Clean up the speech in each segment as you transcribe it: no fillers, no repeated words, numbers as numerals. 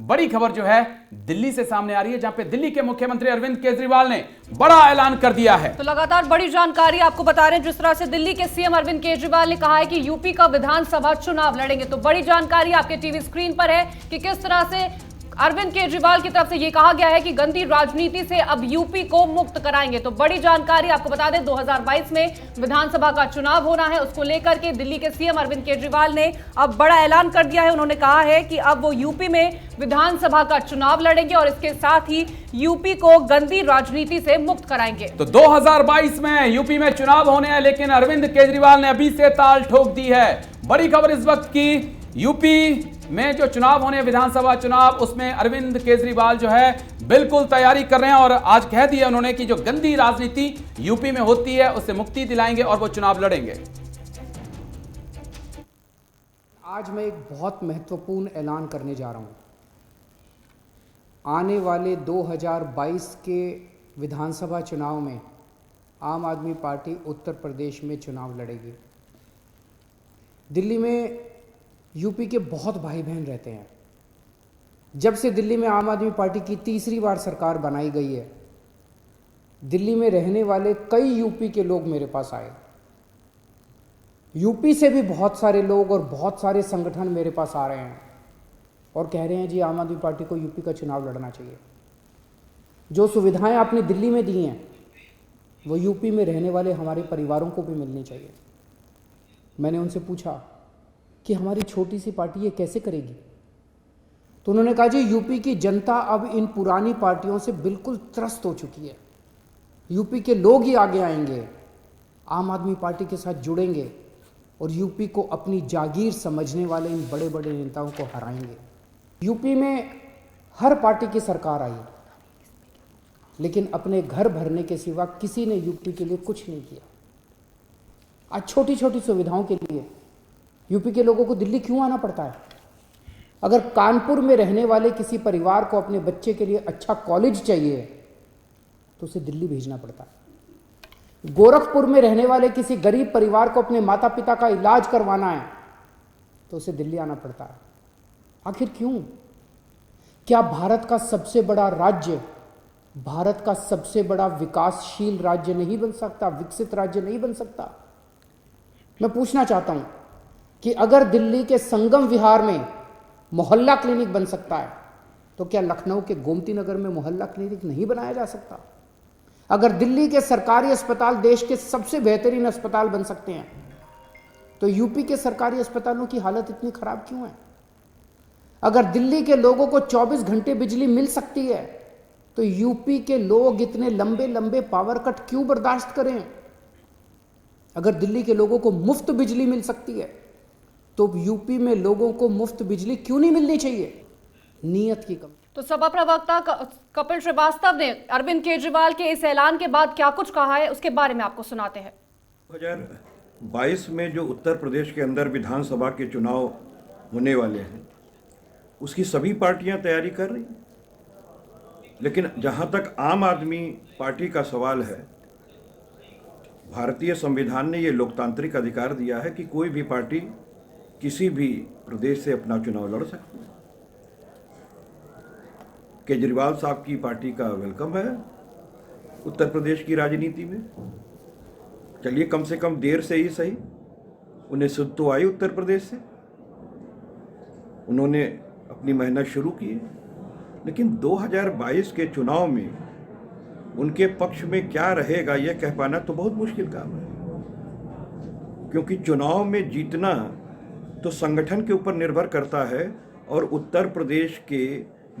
बड़ी खबर जो है दिल्ली से सामने आ रही है, जहां पे दिल्ली के मुख्यमंत्री अरविंद केजरीवाल ने बड़ा ऐलान कर दिया है। तो लगातार बड़ी जानकारी आपको बता रहे हैं। जिस तरह से दिल्ली के सीएम अरविंद केजरीवाल ने कहा है कि यूपी का विधानसभा चुनाव लड़ेंगे, तो बड़ी जानकारी आपके टीवी स्क्रीन पर है कि किस तरह से अरविंद केजरीवाल की तरफ से यह कहा गया है कि गंदी राजनीति से अब यूपी को मुक्त कराएंगे। तो बड़ी जानकारी आपको बता दें, 2022 में विधानसभा का चुनाव होना है, उसको लेकर के दिल्ली के सीएम अरविंद केजरीवाल ने अब बड़ा ऐलान कर दिया है। उन्होंने कहा है कि अब वो यूपी में विधानसभा का चुनाव लड़ेंगे और इसके साथ ही यूपी को गंदी राजनीति से मुक्त कराएंगे। तो 2022 में यूपी में चुनाव होने हैं, लेकिन अरविंद केजरीवाल ने अभी से ताल ठोक दी है। बड़ी खबर इस वक्त की, यूपी में जो चुनाव होने विधानसभा चुनाव, उसमें अरविंद केजरीवाल जो है बिल्कुल तैयारी कर रहे हैं और आज कह दिया उन्होंने कि जो गंदी राजनीति यूपी में होती है उससे मुक्ति दिलाएंगे और वो चुनाव लड़ेंगे। आज मैं एक बहुत महत्वपूर्ण ऐलान करने जा रहा हूं। आने वाले 2022 के विधानसभा चुनाव में आम आदमी पार्टी उत्तर प्रदेश में चुनाव लड़ेगी। दिल्ली में यूपी के बहुत भाई बहन रहते हैं। जब से दिल्ली में आम आदमी पार्टी की तीसरी बार सरकार बनाई गई है, दिल्ली में रहने वाले कई यूपी के लोग मेरे पास आए। यूपी से भी बहुत सारे लोग और बहुत सारे संगठन मेरे पास आ रहे हैं और कह रहे हैं जी आम आदमी पार्टी को यूपी का चुनाव लड़ना चाहिए। जो सुविधाएं आपने दिल्ली में दी हैं वो यूपी में रहने वाले हमारे परिवारों को भी मिलनी चाहिए। मैंने उनसे पूछा कि हमारी छोटी सी पार्टी ये कैसे करेगी, तो उन्होंने कहा जी यूपी की जनता अब इन पुरानी पार्टियों से बिल्कुल त्रस्त हो चुकी है। यूपी के लोग ही आगे आएंगे, आम आदमी पार्टी के साथ जुड़ेंगे और यूपी को अपनी जागीर समझने वाले इन बड़े बड़े नेताओं को हराएंगे। यूपी में हर पार्टी की सरकार आई, लेकिन अपने घर भरने के सिवा किसी ने यूपी के लिए कुछ नहीं किया। आज छोटी छोटी सुविधाओं के लिए यूपी के लोगों को दिल्ली क्यों आना पड़ता है? अगर कानपुर में रहने वाले किसी परिवार को अपने बच्चे के लिए अच्छा कॉलेज चाहिए तो उसे दिल्ली भेजना पड़ता है। गोरखपुर में रहने वाले किसी गरीब परिवार को अपने माता पिता का इलाज करवाना है तो उसे दिल्ली आना पड़ता है। आखिर क्यों? क्या भारत का सबसे बड़ा राज्य, भारत का सबसे बड़ा विकासशील राज्य नहीं बन सकता, विकसित राज्य नहीं बन सकता? मैं पूछना चाहता हूं कि अगर दिल्ली के संगम विहार में मोहल्ला क्लिनिक बन सकता है तो क्या लखनऊ के गोमती नगर में मोहल्ला क्लिनिक नहीं बनाया जा सकता? अगर दिल्ली के सरकारी अस्पताल देश के सबसे बेहतरीन अस्पताल बन सकते हैं तो यूपी के सरकारी अस्पतालों की हालत इतनी खराब क्यों है? अगर दिल्ली के लोगों को 24 घंटे बिजली मिल सकती है तो यूपी के लोग इतने लंबे लंबे पावर कट क्यों बर्दाश्त करें? अगर दिल्ली के लोगों को मुफ्त बिजली मिल सकती है तो यूपी में लोगों को मुफ्त बिजली क्यों नहीं मिलनी चाहिए? नीयत की कमी। तो सपा प्रवक्ता कपिल श्रीवास्तव ने अरविंद केजरीवाल के इस ऐलान के बाद क्या कुछ कहा है, उसके बारे में आपको सुनाते हैं। 2022 में जो उत्तर प्रदेश के अंदर विधानसभा के चुनाव होने वाले हैं उसकी सभी पार्टियां तैयारी कर रही हैं, लेकिन जहां तक आम आदमी पार्टी का सवाल है, भारतीय संविधान ने ये लोकतांत्रिक अधिकार दिया है कि कोई भी पार्टी किसी भी प्रदेश से अपना चुनाव लड़ सकती है। केजरीवाल साहब की पार्टी का वेलकम है उत्तर प्रदेश की राजनीति में। चलिए कम से कम देर से ही सही, उन्हें सुध तो आई उत्तर प्रदेश से, उन्होंने अपनी मेहनत शुरू की, लेकिन 2022 के चुनाव में उनके पक्ष में क्या रहेगा यह कह पाना तो बहुत मुश्किल काम है, क्योंकि चुनाव में जीतना तो संगठन के ऊपर निर्भर करता है और उत्तर प्रदेश के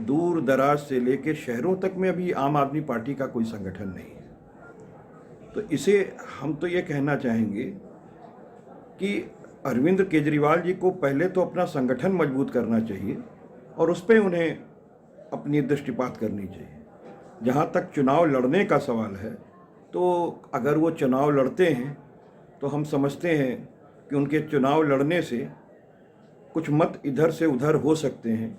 दूर दराज से लेकर शहरों तक में अभी आम आदमी पार्टी का कोई संगठन नहीं है। तो इसे हम तो ये कहना चाहेंगे कि अरविंद केजरीवाल जी को पहले तो अपना संगठन मजबूत करना चाहिए और उस पर उन्हें अपनी दृष्टिपात करनी चाहिए। जहाँ तक चुनाव लड़ने का सवाल है, तो अगर वो चुनाव लड़ते हैं तो हम समझते हैं कि उनके चुनाव लड़ने से कुछ मत इधर से उधर हो सकते हैं,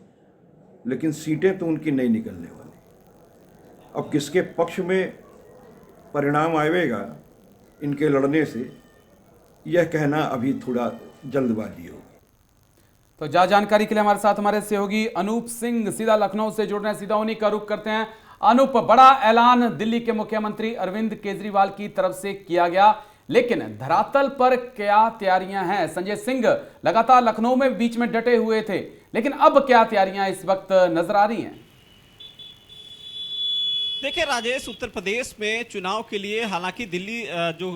लेकिन सीटें तो उनकी नहीं निकलने वाली। अब किसके पक्ष में परिणाम आएगा इनके लड़ने से, यह कहना अभी थोड़ा जल्दबाजी होगी। तो जानकारी के लिए हमारे साथ हमारे सहयोगी अनूप सिंह सीधा लखनऊ से जुड़ रहे हैं, सीधा उन्हीं का रुख करते हैं। अनूप, बड़ा ऐलान दिल्ली के मुख्यमंत्री अरविंद केजरीवाल की तरफ से किया गया, लेकिन धरातल पर क्या तैयारियां हैं? संजय सिंह लगातार लखनऊ में बीच में डटे हुए थे, लेकिन अब क्या तैयारियां इस वक्त नजर आ रही हैं? देखिए राजेश, उत्तर प्रदेश में चुनाव के लिए हालांकि दिल्ली जो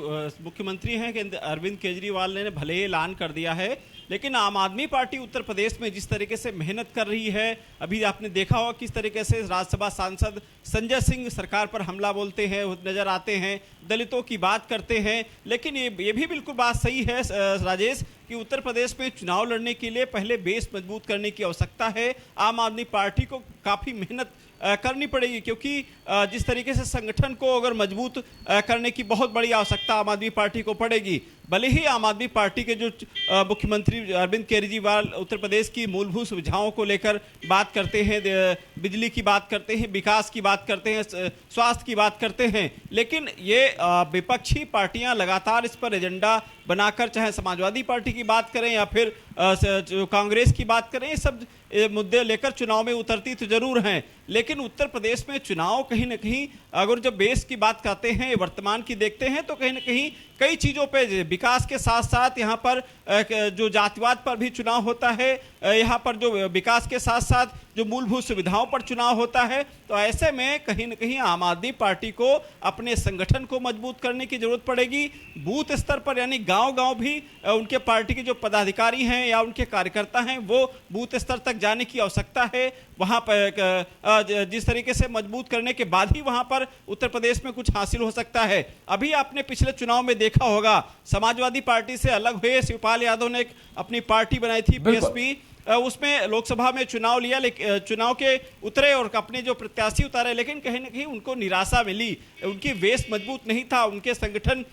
मुख्यमंत्री हैं अरविंद केजरीवाल ने भले ही ऐलान कर दिया है, लेकिन आम आदमी पार्टी उत्तर प्रदेश में जिस तरीके से मेहनत कर रही है, अभी आपने देखा होगा किस तरीके से राज्यसभा सांसद संजय सिंह सरकार पर हमला बोलते हैं, नजर आते हैं, दलितों की बात करते हैं। लेकिन ये भी बिल्कुल बात सही है राजेश कि उत्तर प्रदेश में चुनाव लड़ने के लिए पहले बेस मजबूत करने की आवश्यकता है। आम आदमी पार्टी को काफ़ी मेहनत करनी पड़ेगी, क्योंकि जिस तरीके से संगठन को अगर मजबूत करने की बहुत बड़ी आवश्यकता आम आदमी पार्टी को पड़ेगी। भले ही आम आदमी पार्टी के जो मुख्यमंत्री अरविंद केजरीवाल उत्तर प्रदेश की मूलभूत सुविधाओं को लेकर बात करते हैं, बिजली की बात करते हैं, विकास की बात करते हैं, स्वास्थ्य की बात करते हैं, लेकिन ये विपक्षी पार्टियां लगातार इस पर एजेंडा बनाकर, चाहे समाजवादी पार्टी की बात करें या फिर कांग्रेस की बात करें, ये सब मुद्दे लेकर चुनाव में उतरती तो जरूर हैं। लेकिन उत्तर प्रदेश में चुनाव कहीं ना कहीं अगर जब बेस की बात करते हैं, वर्तमान की देखते हैं, तो कहीं ना कहीं कई चीज़ों पे विकास के साथ साथ यहाँ पर जो जातिवाद पर भी चुनाव होता है, यहाँ पर जो विकास के साथ साथ जो मूलभूत सुविधाओं पर चुनाव होता है। तो ऐसे में कहीं ना कहीं आम आदमी पार्टी को अपने संगठन को मजबूत करने की जरूरत पड़ेगी। बूथ स्तर पर यानी गांव-गांव भी उनके पार्टी के जो पदाधिकारी हैं या उनके कार्यकर्ता हैं, वो बूथ स्तर तक जाने की आवश्यकता है। वहाँ पर जिस तरीके से मजबूत करने के बाद ही वहाँ पर उत्तर प्रदेश में कुछ हासिल हो सकता है। अभी आपने पिछले चुनाव में देखा होगा, समाजवादी पार्टी से अलग हुए शिवपाल यादव ने अपनी पार्टी बनाई थी बीएसपी, उसमें लोकसभा में चुनाव लिया, लेकिन चुनाव के उतरे और अपने जो प्रत्याशी उतारे, लेकिन कहीं ना कहीं उनको निराशा मिली। उनकी बेस मजबूत नहीं था, उनके संगठन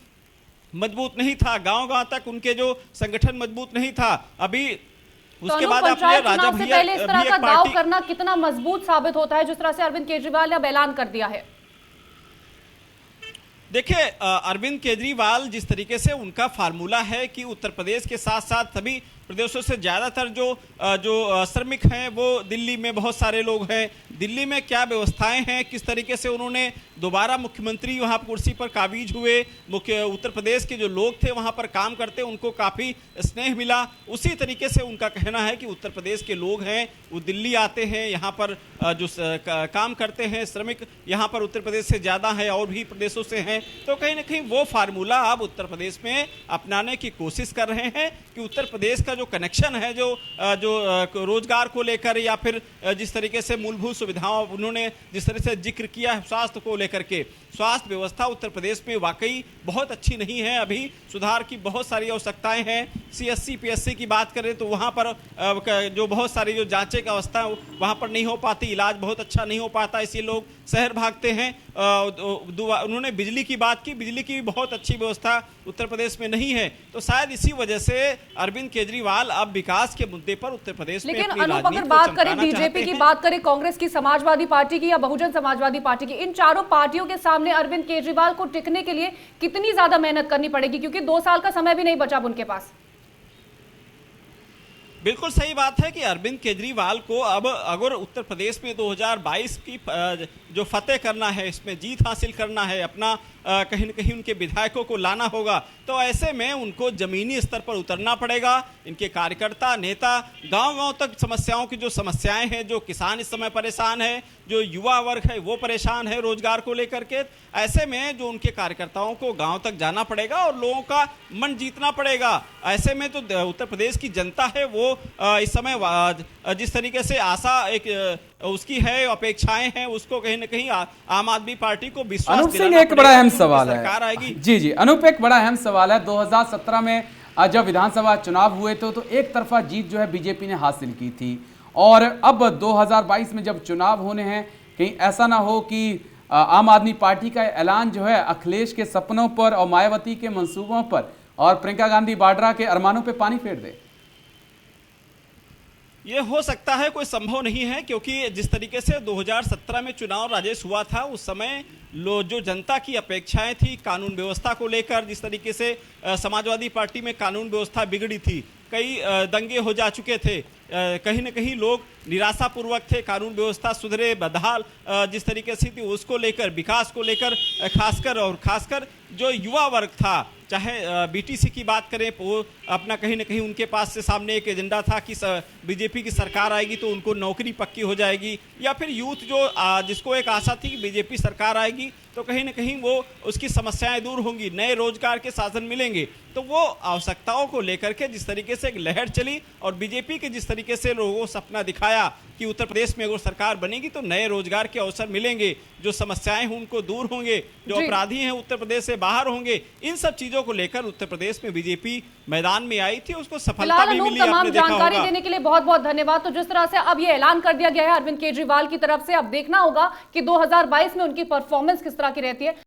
मजबूत नहीं था, गांव-गांव तक उनके जो संगठन मजबूत नहीं था। अभी उसके बाद आपने राजा भैया पहले इस तरह का दाव करना कितना मजबूत साबित होता है, जिस तरह से अरविंद केजरीवाल ने अब ऐलान कर दिया है? देखिए, अरविंद केजरीवाल जिस तरीके से उनका फार्मूला है कि उत्तर प्रदेश के साथ साथ सभी प्रदेशों से ज़्यादातर जो श्रमिक हैं वो दिल्ली में बहुत सारे लोग हैं। दिल्ली में क्या व्यवस्थाएं हैं, किस तरीके से उन्होंने दोबारा मुख्यमंत्री वहाँ कुर्सी पर काबिज हुए, उत्तर प्रदेश के जो लोग थे वहाँ पर काम करते, उनको काफ़ी स्नेह मिला। उसी तरीके से उनका कहना है कि उत्तर प्रदेश के लोग हैं वो दिल्ली आते हैं, यहाँ पर जो काम करते हैं, श्रमिक यहाँ पर उत्तर प्रदेश से ज़्यादा है और भी प्रदेशों से हैं। तो कहीं ना कहीं वो फार्मूला अब उत्तर प्रदेश में अपनाने की कोशिश कर रहे हैं कि उत्तर प्रदेश का जो कनेक्शन है, जो रोजगार को लेकर या फिर जिस तरीके से मूलभूत सुविधाओं उन्होंने जिस तरह से जिक्र किया है, स्वास्थ्य को लेकर के, स्वास्थ्य व्यवस्था उत्तर प्रदेश में वाकई बहुत अच्छी नहीं है, अभी सुधार की बहुत सारी आवश्यकताएं हैं। सीएससी पीएससी की बात करें तो वहाँ पर जो बहुत सारी जो जांचें की अवस्था वहाँ पर नहीं हो पाती, इलाज बहुत अच्छा नहीं हो पाता, इसी लोग शहर भागते हैं। उन्होंने बिजली की बात की, बिजली की बहुत अच्छी व्यवस्था उत्तर प्रदेश में नहीं है। तो शायद इसी वजह से अरविंद केजरीवाल अब विकास के मुद्दे पर उत्तर प्रदेश में लेकिन अनूप, अगर बात करें बीजेपी की, बात करें कांग्रेस की, समाजवादी पार्टी की या बहुजन समाजवादी पार्टी की, इन चारों पार्टियों के सामने अरविंद केजरीवाल को टिकने के लिए कितनी ज्यादा मेहनत करनी पड़ेगी, क्योंकि 2 साल का समय भी नहीं बचा उनके पास? बिल्कुल सही बात है कि अरविंद केजरीवाल को अब अगर उत्तर प्रदेश में 2022 की जो फतेह करना है, इसमें जीत हासिल करना है, अपना कहीं न कहीं उनके विधायकों को लाना होगा, तो ऐसे में उनको जमीनी स्तर पर उतरना पड़ेगा। इनके कार्यकर्ता नेता गांव-गांव तक समस्याओं की जो समस्याएं हैं, जो किसान इस समय परेशान है, जो युवा वर्ग है वो परेशान है रोजगार को लेकर के, ऐसे में जो उनके कार्यकर्ताओं को गांव तक जाना पड़ेगा और लोगों का मन जीतना पड़ेगा। ऐसे में तो उत्तर प्रदेश की जनता है वो इस समय जिस तरीके से आशा एक उसकी है, अपेक्षाएं हैं, उसको कहीं ना कहीं आम आदमी पार्टी को विश्वास अनूप सिंह, एक बड़ा अहम सवाल है, सरकार आएगी। जी अनूप, एक बड़ा अहम सवाल है। 2017 में जब विधानसभा चुनाव हुए तो एक तरफा जीत जो है बीजेपी ने हासिल की थी, और अब 2022 में जब चुनाव होने हैं, कहीं ऐसा ना हो कि आम आदमी पार्टी का ऐलान जो है अखिलेश के सपनों पर और मायावती के मंसूबों पर और प्रियंका गांधी वाड्रा के अरमानों पे पानी फेर दे? ये हो सकता है, कोई संभव नहीं है, क्योंकि जिस तरीके से 2017 में चुनाव राजेश हुआ था, उस समय जो जनता की अपेक्षाएं थी कानून व्यवस्था को लेकर, जिस तरीके से समाजवादी पार्टी में कानून व्यवस्था बिगड़ी थी, कई दंगे हो जा चुके थे, कहीं ना कहीं लोग निराशापूर्वक थे, कानून व्यवस्था सुधरे, बदहाल जिस तरीके से थी उसको लेकर, विकास को लेकर खासकर जो युवा वर्ग था, चाहे बीटीसी की बात करें, वो अपना कहीं ना कहीं उनके पास से सामने एक एजेंडा था कि बीजेपी की सरकार आएगी तो उनको नौकरी पक्की हो जाएगी, या फिर यूथ जो जिसको एक आशा थी कि बीजेपी सरकार आएगी तो कहीं ना कहीं वो उसकी समस्याएं दूर होंगी, नए रोजगार के साधन मिलेंगे। तो वो आवश्यकताओं को लेकर के जिस तरीके से एक लहर चली और बीजेपी के जिस तरीके से लोगों को सपना दिखाया कि उत्तर प्रदेश में अगर सरकार बनेगी तो नए रोजगार के अवसर मिलेंगे, जो समस्याएं हैं उनको दूर होंगे, जो अपराधी हैं उत्तर प्रदेश से बाहर होंगे, इन सब चीजों को लेकर उत्तर प्रदेश में बीजेपी मैदान में आई थी, उसको सफलता भी मिली। तमाम जानकारी देने के लिए बहुत बहुत धन्यवाद। तो जिस तरह से अब ये ऐलान कर दिया गया है अरविंद केजरीवाल की तरफ से, अब देखना होगा कि 2022 में उनकी परफॉर्मेंस किस तरह की रहती है।